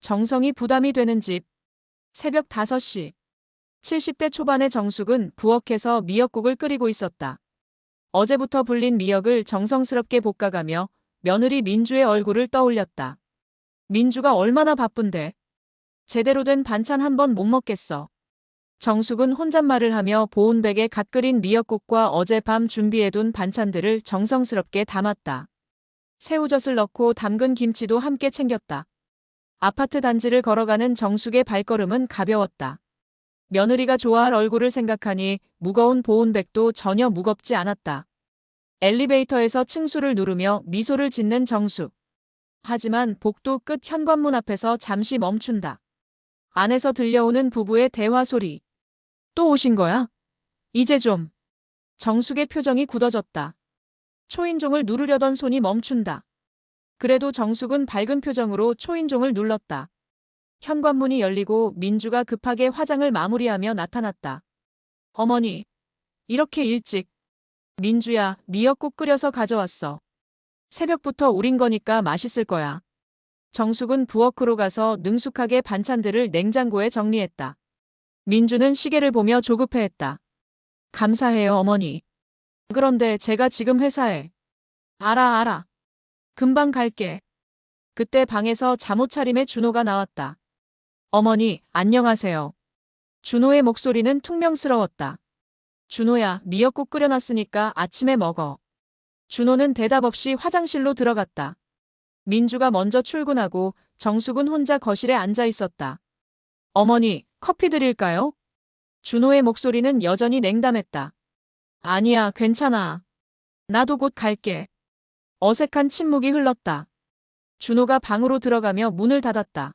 정성이 부담이 되는 집. 새벽 5시. 70대 초반의 정숙은 부엌에서 미역국을 끓이고 있었다. 어제부터 불린 미역을 정성스럽게 볶아가며 며느리 민주의 얼굴을 떠올렸다. 민주가 얼마나 바쁜데. 제대로 된 반찬 한 번 못 먹겠어. 정숙은 혼잣말을 하며 보온백에 갓 끓인 미역국과 어젯밤 준비해둔 반찬들을 정성스럽게 담았다. 새우젓을 넣고 담근 김치도 함께 챙겼다. 아파트 단지를 걸어가는 정숙의 발걸음은 가벼웠다. 며느리가 좋아할 얼굴을 생각하니 무거운 보온백도 전혀 무겁지 않았다. 엘리베이터에서 층수를 누르며 미소를 짓는 정숙. 하지만 복도 끝 현관문 앞에서 잠시 멈춘다. 안에서 들려오는 부부의 대화 소리. 또 오신 거야? 이제 좀. 정숙의 표정이 굳어졌다. 초인종을 누르려던 손이 멈춘다. 그래도 정숙은 밝은 표정으로 초인종을 눌렀다. 현관문이 열리고 민주가 급하게 화장을 마무리하며 나타났다. 어머니, 이렇게 일찍. 민주야, 미역국 끓여서 가져왔어. 새벽부터 우린 거니까 맛있을 거야. 정숙은 부엌으로 가서 능숙하게 반찬들을 냉장고에 정리했다. 민주는 시계를 보며 조급해했다. 감사해요, 어머니. 그런데 제가 지금 회사에. 알아. 금방 갈게. 그때 방에서 잠옷 차림의 준호가 나왔다. 어머니, 안녕하세요. 준호의 목소리는 퉁명스러웠다. 준호야, 미역국 끓여놨으니까 아침에 먹어. 준호는 대답 없이 화장실로 들어갔다. 민주가 먼저 출근하고 정숙은 혼자 거실에 앉아 있었다. 어머니, 커피 드릴까요? 준호의 목소리는 여전히 냉담했다. 아니야, 괜찮아. 나도 곧 갈게. 어색한 침묵이 흘렀다. 준호가 방으로 들어가며 문을 닫았다.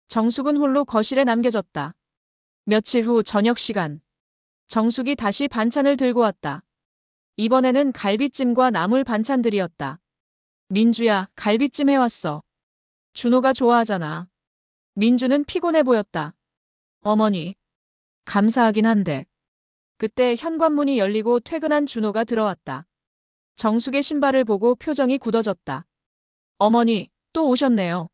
정숙은 홀로 거실에 남겨졌다. 며칠 후 저녁 시간. 정숙이 다시 반찬을 들고 왔다. 이번에는 갈비찜과 나물 반찬들이었다. 민주야, 갈비찜 해왔어. 준호가 좋아하잖아. 민주는 피곤해 보였다. 어머니, 감사하긴 한데. 그때 현관문이 열리고 퇴근한 준호가 들어왔다. 정숙의 신발을 보고 표정이 굳어졌다. 어머니, 또 오셨네요.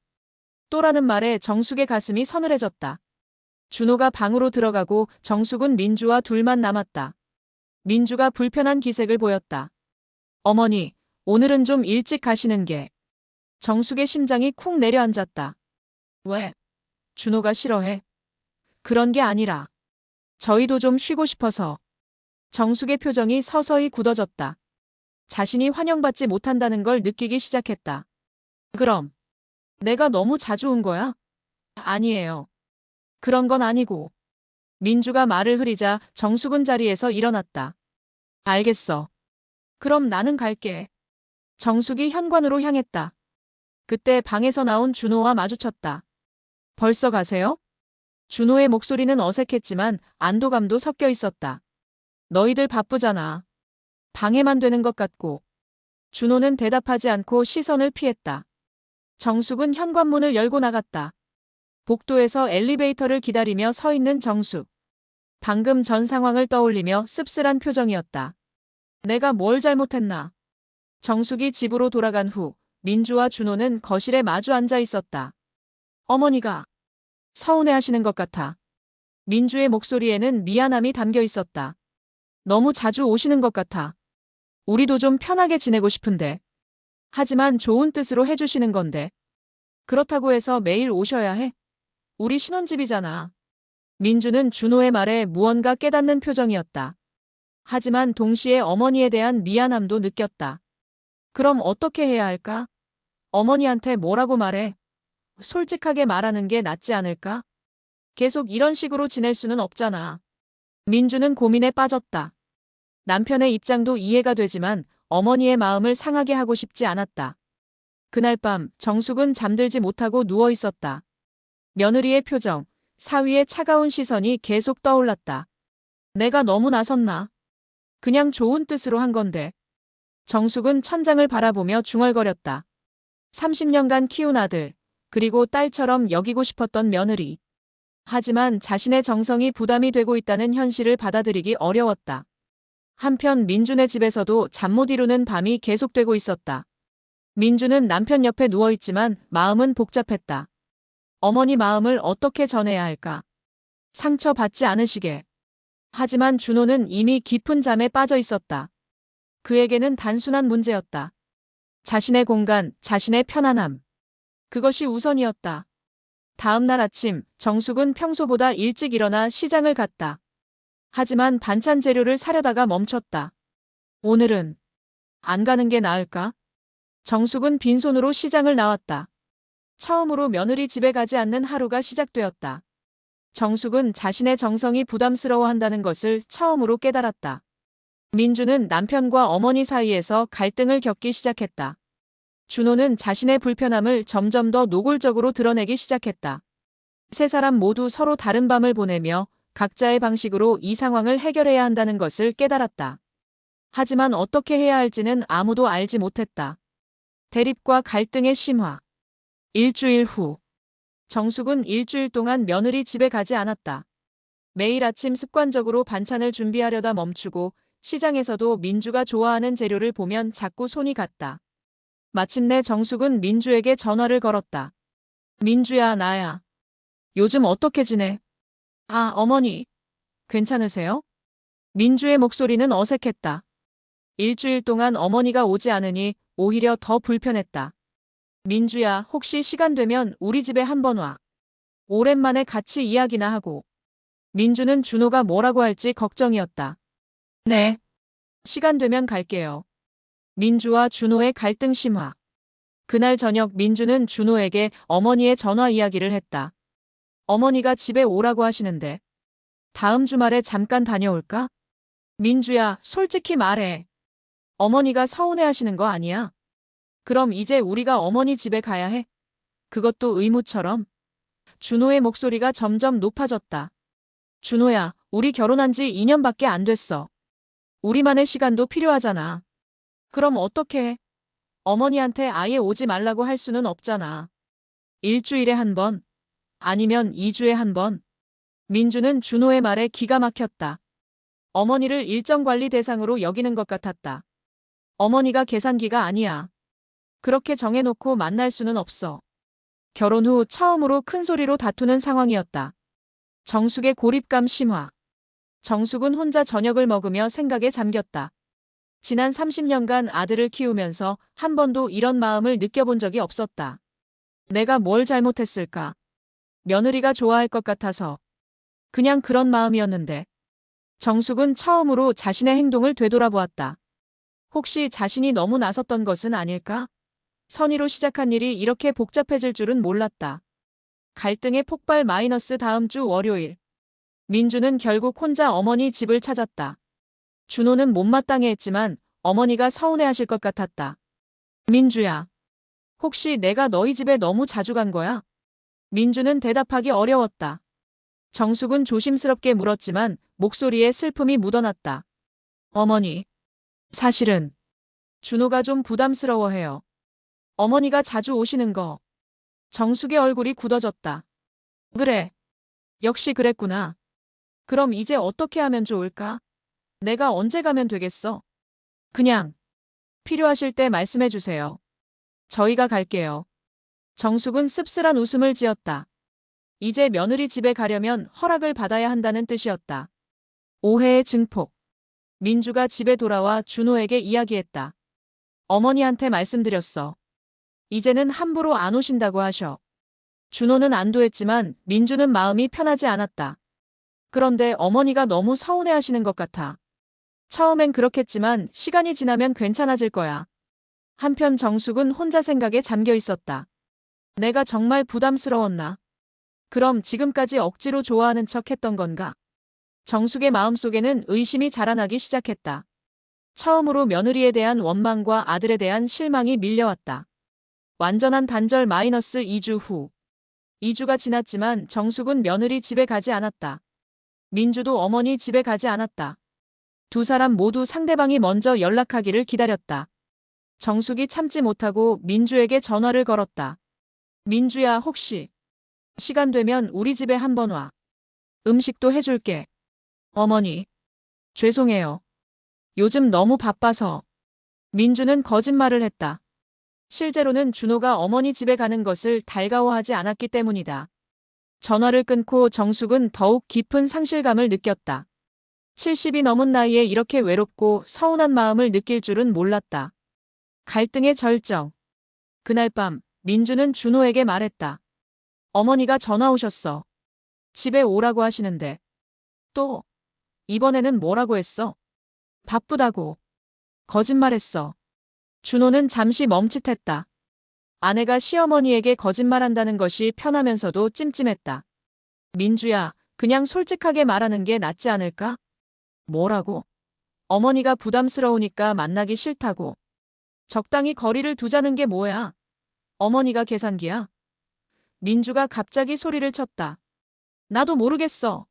또라는 말에 정숙의 가슴이 서늘해졌다. 준호가 방으로 들어가고 정숙은 민주와 둘만 남았다. 민주가 불편한 기색을 보였다. 어머니, 오늘은 좀 일찍 가시는 게. 정숙의 심장이 쿵 내려앉았다. 왜? 준호가 싫어해? 그런 게 아니라. 저희도 좀 쉬고 싶어서. 정숙의 표정이 서서히 굳어졌다. 자신이 환영받지 못한다는 걸 느끼기 시작했다. 그럼, 내가 너무 자주 온 거야? 아니에요. 그런 건 아니고. 민주가 말을 흐리자 정숙은 자리에서 일어났다. 알겠어. 그럼 나는 갈게. 정숙이 현관으로 향했다. 그때 방에서 나온 준호와 마주쳤다. 벌써 가세요? 준호의 목소리는 어색했지만 안도감도 섞여 있었다. 너희들 바쁘잖아. 방해만 되는 것 같고. 준호는 대답하지 않고 시선을 피했다. 정숙은 현관문을 열고 나갔다. 복도에서 엘리베이터를 기다리며 서 있는 정숙. 방금 전 상황을 떠올리며 씁쓸한 표정이었다. 내가 뭘 잘못했나? 정숙이 집으로 돌아간 후 민주와 준호는 거실에 마주 앉아 있었다. 어머니가 서운해하시는 것 같아. 민주의 목소리에는 미안함이 담겨 있었다. 너무 자주 오시는 것 같아. 우리도 좀 편하게 지내고 싶은데. 하지만 좋은 뜻으로 해주시는 건데. 그렇다고 해서 매일 오셔야 해? 우리 신혼집이잖아. 민주는 준호의 말에 무언가 깨닫는 표정이었다. 하지만 동시에 어머니에 대한 미안함도 느꼈다. 그럼 어떻게 해야 할까? 어머니한테 뭐라고 말해? 솔직하게 말하는 게 낫지 않을까? 계속 이런 식으로 지낼 수는 없잖아. 민주는 고민에 빠졌다. 남편의 입장도 이해가 되지만 어머니의 마음을 상하게 하고 싶지 않았다. 그날 밤 정숙은 잠들지 못하고 누워 있었다. 며느리의 표정, 사위의 차가운 시선이 계속 떠올랐다. 내가 너무 나섰나? 그냥 좋은 뜻으로 한 건데. 정숙은 천장을 바라보며 중얼거렸다. 30년간 키운 아들, 그리고 딸처럼 여기고 싶었던 며느리. 하지만 자신의 정성이 부담이 되고 있다는 현실을 받아들이기 어려웠다. 한편 민준의 집에서도 잠 못 이루는 밤이 계속되고 있었다. 민주는 남편 옆에 누워있지만 마음은 복잡했다. 어머니 마음을 어떻게 전해야 할까? 상처받지 않으시게. 하지만 준호는 이미 깊은 잠에 빠져 있었다. 그에게는 단순한 문제였다. 자신의 공간, 자신의 편안함. 그것이 우선이었다. 다음 날 아침, 정숙은 평소보다 일찍 일어나 시장을 갔다. 하지만 반찬 재료를 사려다가 멈췄다. 오늘은 안 가는 게 나을까? 정숙은 빈손으로 시장을 나왔다. 처음으로 며느리 집에 가지 않는 하루가 시작되었다. 정숙은 자신의 정성이 부담스러워한다는 것을 처음으로 깨달았다. 민주는 남편과 어머니 사이에서 갈등을 겪기 시작했다. 준호는 자신의 불편함을 점점 더 노골적으로 드러내기 시작했다. 세 사람 모두 서로 다른 밤을 보내며 각자의 방식으로 이 상황을 해결해야 한다는 것을 깨달았다. 하지만 어떻게 해야 할지는 아무도 알지 못했다. 대립과 갈등의 심화. 일주일 후. 정숙은 일주일 동안 며느리 집에 가지 않았다. 매일 아침 습관적으로 반찬을 준비하려다 멈추고 시장에서도 민주가 좋아하는 재료를 보면 자꾸 손이 갔다. 마침내 정숙은 민주에게 전화를 걸었다. 민주야, 나야. 요즘 어떻게 지내? 아, 어머니. 괜찮으세요? 민주의 목소리는 어색했다. 일주일 동안 어머니가 오지 않으니 오히려 더 불편했다. 민주야, 혹시 시간 되면 우리 집에 한번 와. 오랜만에 같이 이야기나 하고. 민주는 준호가 뭐라고 할지 걱정이었다. 네. 시간 되면 갈게요. 민주와 준호의 갈등 심화. 그날 저녁 민주는 준호에게 어머니의 전화 이야기를 했다. 어머니가 집에 오라고 하시는데. 다음 주말에 잠깐 다녀올까? 민주야, 솔직히 말해. 어머니가 서운해 하시는 거 아니야? 그럼 이제 우리가 어머니 집에 가야 해? 그것도 의무처럼? 준호의 목소리가 점점 높아졌다. 준호야, 우리 결혼한 지 2년밖에 안 됐어. 우리만의 시간도 필요하잖아. 그럼 어떻게 해? 어머니한테 아예 오지 말라고 할 수는 없잖아. 일주일에 한 번? 아니면 2주에 한 번? 민주는 준호의 말에 기가 막혔다. 어머니를 일정 관리 대상으로 여기는 것 같았다. 어머니가 계산기가 아니야. 그렇게 정해놓고 만날 수는 없어. 결혼 후 처음으로 큰 소리로 다투는 상황이었다. 정숙의 고립감 심화. 정숙은 혼자 저녁을 먹으며 생각에 잠겼다. 지난 30년간 아들을 키우면서 한 번도 이런 마음을 느껴본 적이 없었다. 내가 뭘 잘못했을까? 며느리가 좋아할 것 같아서. 그냥 그런 마음이었는데. 정숙은 처음으로 자신의 행동을 되돌아보았다. 혹시 자신이 너무 나섰던 것은 아닐까? 선의로 시작한 일이 이렇게 복잡해질 줄은 몰랐다. 갈등의 폭발 마이너스 다음 주 월요일. 민주는 결국 혼자 어머니 집을 찾았다. 준호는 못마땅해 했지만 어머니가 서운해하실 것 같았다. 민주야. 혹시 내가 너희 집에 너무 자주 간 거야? 민주는 대답하기 어려웠다. 정숙은 조심스럽게 물었지만 목소리에 슬픔이 묻어났다. 어머니. 사실은 준호가 좀 부담스러워해요. 어머니가 자주 오시는 거. 정숙의 얼굴이 굳어졌다. 그래. 역시 그랬구나. 그럼 이제 어떻게 하면 좋을까? 내가 언제 가면 되겠어? 그냥 필요하실 때 말씀해 주세요. 저희가 갈게요. 정숙은 씁쓸한 웃음을 지었다. 이제 며느리 집에 가려면 허락을 받아야 한다는 뜻이었다. 오해의 증폭. 민주가 집에 돌아와 준호에게 이야기했다. 어머니한테 말씀드렸어. 이제는 함부로 안 오신다고 하셔. 준호는 안도했지만 민주는 마음이 편하지 않았다. 그런데 어머니가 너무 서운해하시는 것 같아. 처음엔 그렇겠지만 시간이 지나면 괜찮아질 거야. 한편 정숙은 혼자 생각에 잠겨 있었다. 내가 정말 부담스러웠나? 그럼 지금까지 억지로 좋아하는 척 했던 건가? 정숙의 마음속에는 의심이 자라나기 시작했다. 처음으로 며느리에 대한 원망과 아들에 대한 실망이 밀려왔다. 완전한 단절 마이너스 2주 후. 2주가 지났지만 정숙은 며느리 집에 가지 않았다. 민주도 어머니 집에 가지 않았다. 두 사람 모두 상대방이 먼저 연락하기를 기다렸다. 정숙이 참지 못하고 민주에게 전화를 걸었다. 민주야, 혹시 시간 되면 우리 집에 한번 와. 음식도 해줄게. 어머니. 죄송해요. 요즘 너무 바빠서. 민주는 거짓말을 했다. 실제로는 준호가 어머니 집에 가는 것을 달가워하지 않았기 때문이다. 전화를 끊고 정숙은 더욱 깊은 상실감을 느꼈다. 70이 넘은 나이에 이렇게 외롭고 서운한 마음을 느낄 줄은 몰랐다. 갈등의 절정. 그날 밤 민주는 준호에게 말했다. 어머니가 전화 오셨어. 집에 오라고 하시는데. 또 이번에는 뭐라고 했어? 바쁘다고. 거짓말했어. 준호는 잠시 멈칫했다. 아내가 시어머니에게 거짓말한다는 것이 편하면서도 찜찜했다. 민주야, 그냥 솔직하게 말하는 게 낫지 않을까? 뭐라고? 어머니가 부담스러우니까 만나기 싫다고. 적당히 거리를 두자는 게 뭐야? 어머니가 계산기야? 민주가 갑자기 소리를 쳤다. 나도 모르겠어.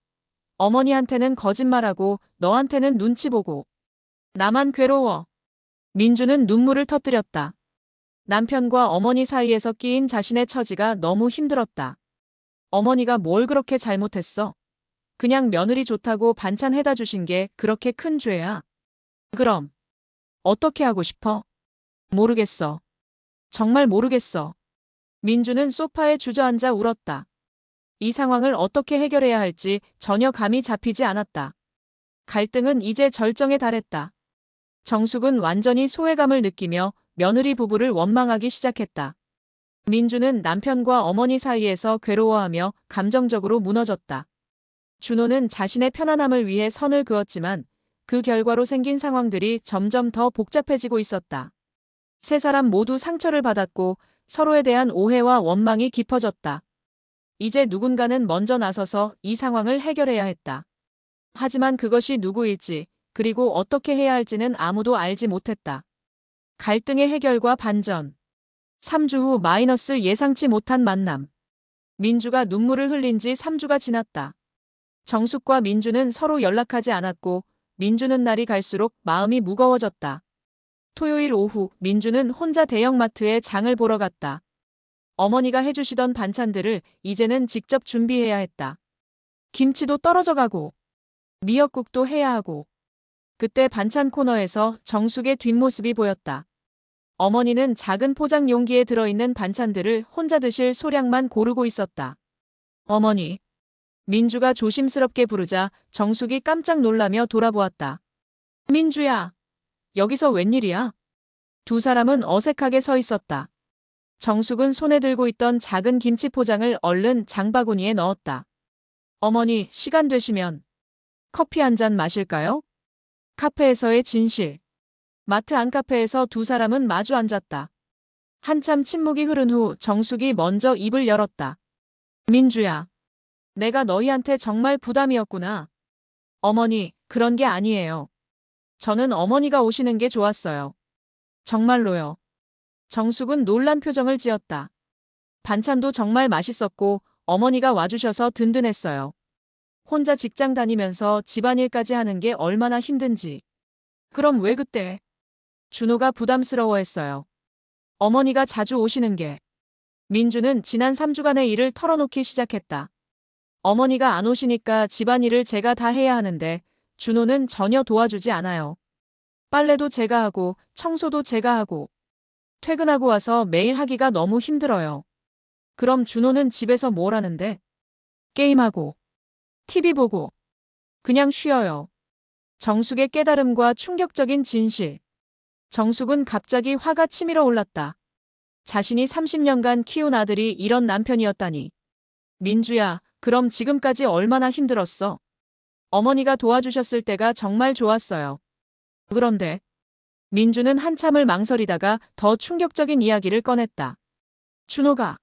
어머니한테는 거짓말하고 너한테는 눈치 보고. 나만 괴로워. 민주는 눈물을 터뜨렸다. 남편과 어머니 사이에서 끼인 자신의 처지가 너무 힘들었다. 어머니가 뭘 그렇게 잘못했어? 그냥 며느리 좋다고 반찬 해다 주신 게 그렇게 큰 죄야. 그럼 어떻게 하고 싶어? 모르겠어. 정말 모르겠어. 민주는 소파에 주저앉아 울었다. 이 상황을 어떻게 해결해야 할지 전혀 감이 잡히지 않았다. 갈등은 이제 절정에 달했다. 정숙은 완전히 소외감을 느끼며 며느리 부부를 원망하기 시작했다. 민주는 남편과 어머니 사이에서 괴로워하며 감정적으로 무너졌다. 준호는 자신의 편안함을 위해 선을 그었지만 그 결과로 생긴 상황들이 점점 더 복잡해지고 있었다. 세 사람 모두 상처를 받았고 서로에 대한 오해와 원망이 깊어졌다. 이제 누군가는 먼저 나서서 이 상황을 해결해야 했다. 하지만 그것이 누구일지, 그리고 어떻게 해야 할지는 아무도 알지 못했다. 갈등의 해결과 반전. 3주 후 마이너스 예상치 못한 만남. 민주가 눈물을 흘린 지 3주가 지났다. 정숙과 민주는 서로 연락하지 않았고 민주는 날이 갈수록 마음이 무거워졌다. 토요일 오후 민주는 혼자 대형마트에 장을 보러 갔다. 어머니가 해주시던 반찬들을 이제는 직접 준비해야 했다. 김치도 떨어져 가고 미역국도 해야 하고. 그때 반찬 코너에서 정숙의 뒷모습이 보였다. 어머니는 작은 포장 용기에 들어있는 반찬들을 혼자 드실 소량만 고르고 있었다. 어머니. 민주가 조심스럽게 부르자 정숙이 깜짝 놀라며 돌아보았다. 민주야. 여기서 웬일이야? 두 사람은 어색하게 서 있었다. 정숙은 손에 들고 있던 작은 김치 포장을 얼른 장바구니에 넣었다. 어머니, 시간 되시면 커피 한 잔 마실까요? 카페에서의 진실. 마트 안카페에서 두 사람은 마주 앉았다. 한참 침묵이 흐른 후 정숙이 먼저 입을 열었다. 민주야. 내가 너희한테 정말 부담이었구나. 어머니, 그런 게 아니에요. 저는 어머니가 오시는 게 좋았어요. 정말로요. 정숙은 놀란 표정을 지었다. 반찬도 정말 맛있었고 어머니가 와주셔서 든든했어요. 혼자 직장 다니면서 집안일까지 하는 게 얼마나 힘든지. 그럼 왜 그때? 준호가 부담스러워했어요. 어머니가 자주 오시는 게. 민주는 지난 3주간의 일을 털어놓기 시작했다. 어머니가 안 오시니까 집안일을 제가 다 해야 하는데 준호는 전혀 도와주지 않아요. 빨래도 제가 하고 청소도 제가 하고. 퇴근하고 와서 매일 하기가 너무 힘들어요. 그럼 준호는 집에서 뭘 하는데? 게임하고, TV 보고, 그냥 쉬어요. 정숙의 깨달음과 충격적인 진실. 정숙은 갑자기 화가 치밀어 올랐다. 자신이 30년간 키운 아들이 이런 남편이었다니. 민주야, 그럼 지금까지 얼마나 힘들었어? 어머니가 도와주셨을 때가 정말 좋았어요. 그런데 민주는 한참을 망설이다가 더 충격적인 이야기를 꺼냈다. 준호가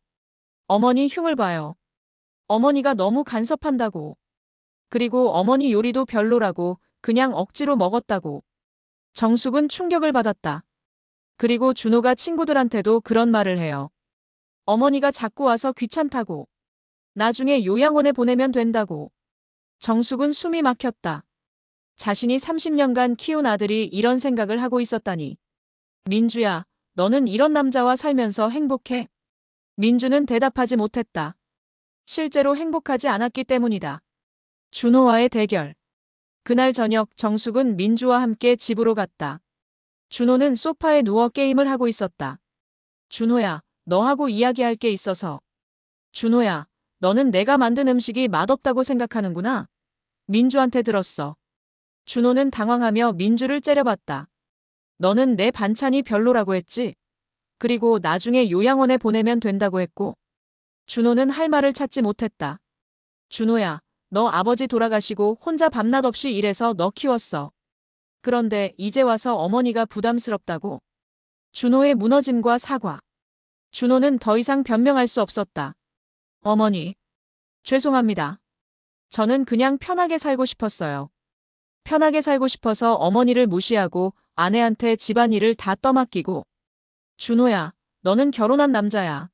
어머니 흉을 봐요. 어머니가 너무 간섭한다고. 그리고 어머니 요리도 별로라고 그냥 억지로 먹었다고. 정숙은 충격을 받았다. 그리고 준호가 친구들한테도 그런 말을 해요. 어머니가 자꾸 와서 귀찮다고. 나중에 요양원에 보내면 된다고. 정숙은 숨이 막혔다. 자신이 30년간 키운 아들이 이런 생각을 하고 있었다니. 민주야, 너는 이런 남자와 살면서 행복해? 민주는 대답하지 못했다. 실제로 행복하지 않았기 때문이다. 준호와의 대결. 그날 저녁 정숙은 민주와 함께 집으로 갔다. 준호는 소파에 누워 게임을 하고 있었다. 준호야, 너하고 이야기할 게 있어서. 준호야, 너는 내가 만든 음식이 맛없다고 생각하는구나. 민주한테 들었어. 준호는 당황하며 민주를 째려봤다. 너는 내 반찬이 별로라고 했지? 그리고 나중에 요양원에 보내면 된다고 했고. 준호는 할 말을 찾지 못했다. 준호야, 너 아버지 돌아가시고 혼자 밤낮 없이 일해서 너 키웠어. 그런데 이제 와서 어머니가 부담스럽다고. 준호의 무너짐과 사과. 준호는 더 이상 변명할 수 없었다. 어머니, 죄송합니다. 저는 그냥 편하게 살고 싶었어요. 편하게 살고 싶어서 어머니를 무시하고 아내한테 집안일을 다 떠맡기고. 준호야, 너는 결혼한 남자야.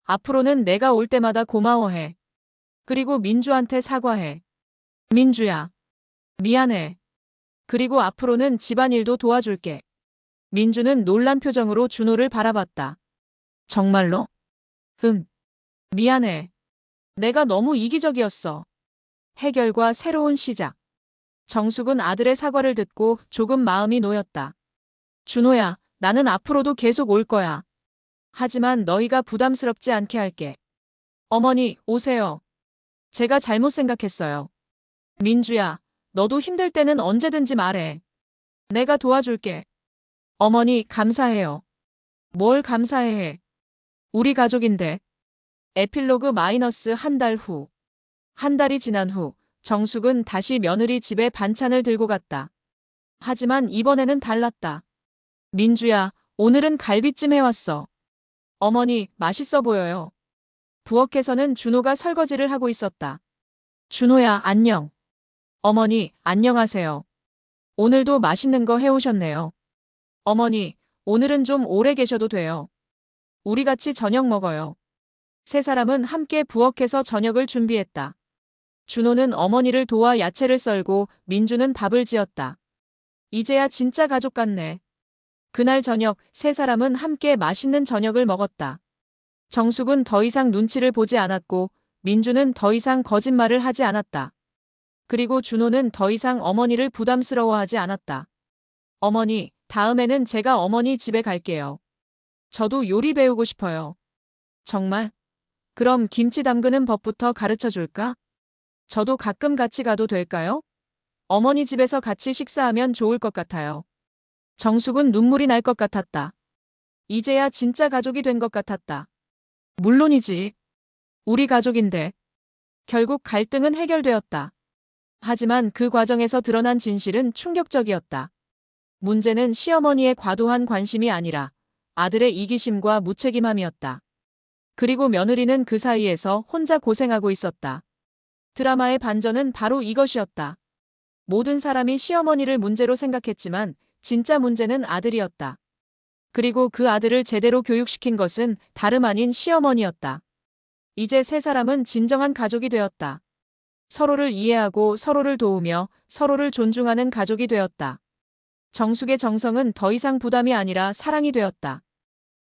앞으로는 내가 올 때마다 고마워해. 그리고 민주한테 사과해. 민주야, 미안해. 그리고 앞으로는 집안일도 도와줄게. 민주는 놀란 표정으로 준호를 바라봤다. 정말로? 응. 미안해. 내가 너무 이기적이었어. 해결과 새로운 시작. 정숙은 아들의 사과를 듣고 조금 마음이 놓였다. 준호야, 나는 앞으로도 계속 올 거야. 하지만 너희가 부담스럽지 않게 할게. 어머니, 오세요. 제가 잘못 생각했어요. 민주야, 너도 힘들 때는 언제든지 말해. 내가 도와줄게. 어머니, 감사해요. 뭘 감사해. 우리 가족인데. 에필로그 마이너스 한 달 후. 한 달이 지난 후, 정숙은 다시 며느리 집에 반찬을 들고 갔다. 하지만 이번에는 달랐다. 민주야, 오늘은 갈비찜 해왔어. 어머니, 맛있어 보여요. 부엌에서는 준호가 설거지를 하고 있었다. 준호야, 안녕. 어머니, 안녕하세요. 오늘도 맛있는 거 해오셨네요. 어머니, 오늘은 좀 오래 계셔도 돼요. 우리 같이 저녁 먹어요. 세 사람은 함께 부엌에서 저녁을 준비했다. 준호는 어머니를 도와 야채를 썰고 민주는 밥을 지었다. 이제야 진짜 가족 같네. 그날 저녁 세 사람은 함께 맛있는 저녁을 먹었다. 정숙은 더 이상 눈치를 보지 않았고 민주는 더 이상 거짓말을 하지 않았다. 그리고 준호는 더 이상 어머니를 부담스러워하지 않았다. 어머니, 다음에는 제가 어머니 집에 갈게요. 저도 요리 배우고 싶어요. 정말? 그럼 김치 담그는 법부터 가르쳐 줄까? 저도 가끔 같이 가도 될까요? 어머니 집에서 같이 식사하면 좋을 것 같아요. 정숙은 눈물이 날 것 같았다. 이제야 진짜 가족이 된 것 같았다. 물론이지. 우리 가족인데. 결국 갈등은 해결되었다. 하지만 그 과정에서 드러난 진실은 충격적이었다. 문제는 시어머니의 과도한 관심이 아니라 아들의 이기심과 무책임함이었다. 그리고 며느리는 그 사이에서 혼자 고생하고 있었다. 드라마의 반전은 바로 이것이었다. 모든 사람이 시어머니를 문제로 생각했지만 진짜 문제는 아들이었다. 그리고 그 아들을 제대로 교육시킨 것은 다름 아닌 시어머니였다. 이제 세 사람은 진정한 가족이 되었다. 서로를 이해하고 서로를 도우며 서로를 존중하는 가족이 되었다. 정숙의 정성은 더 이상 부담이 아니라 사랑이 되었다.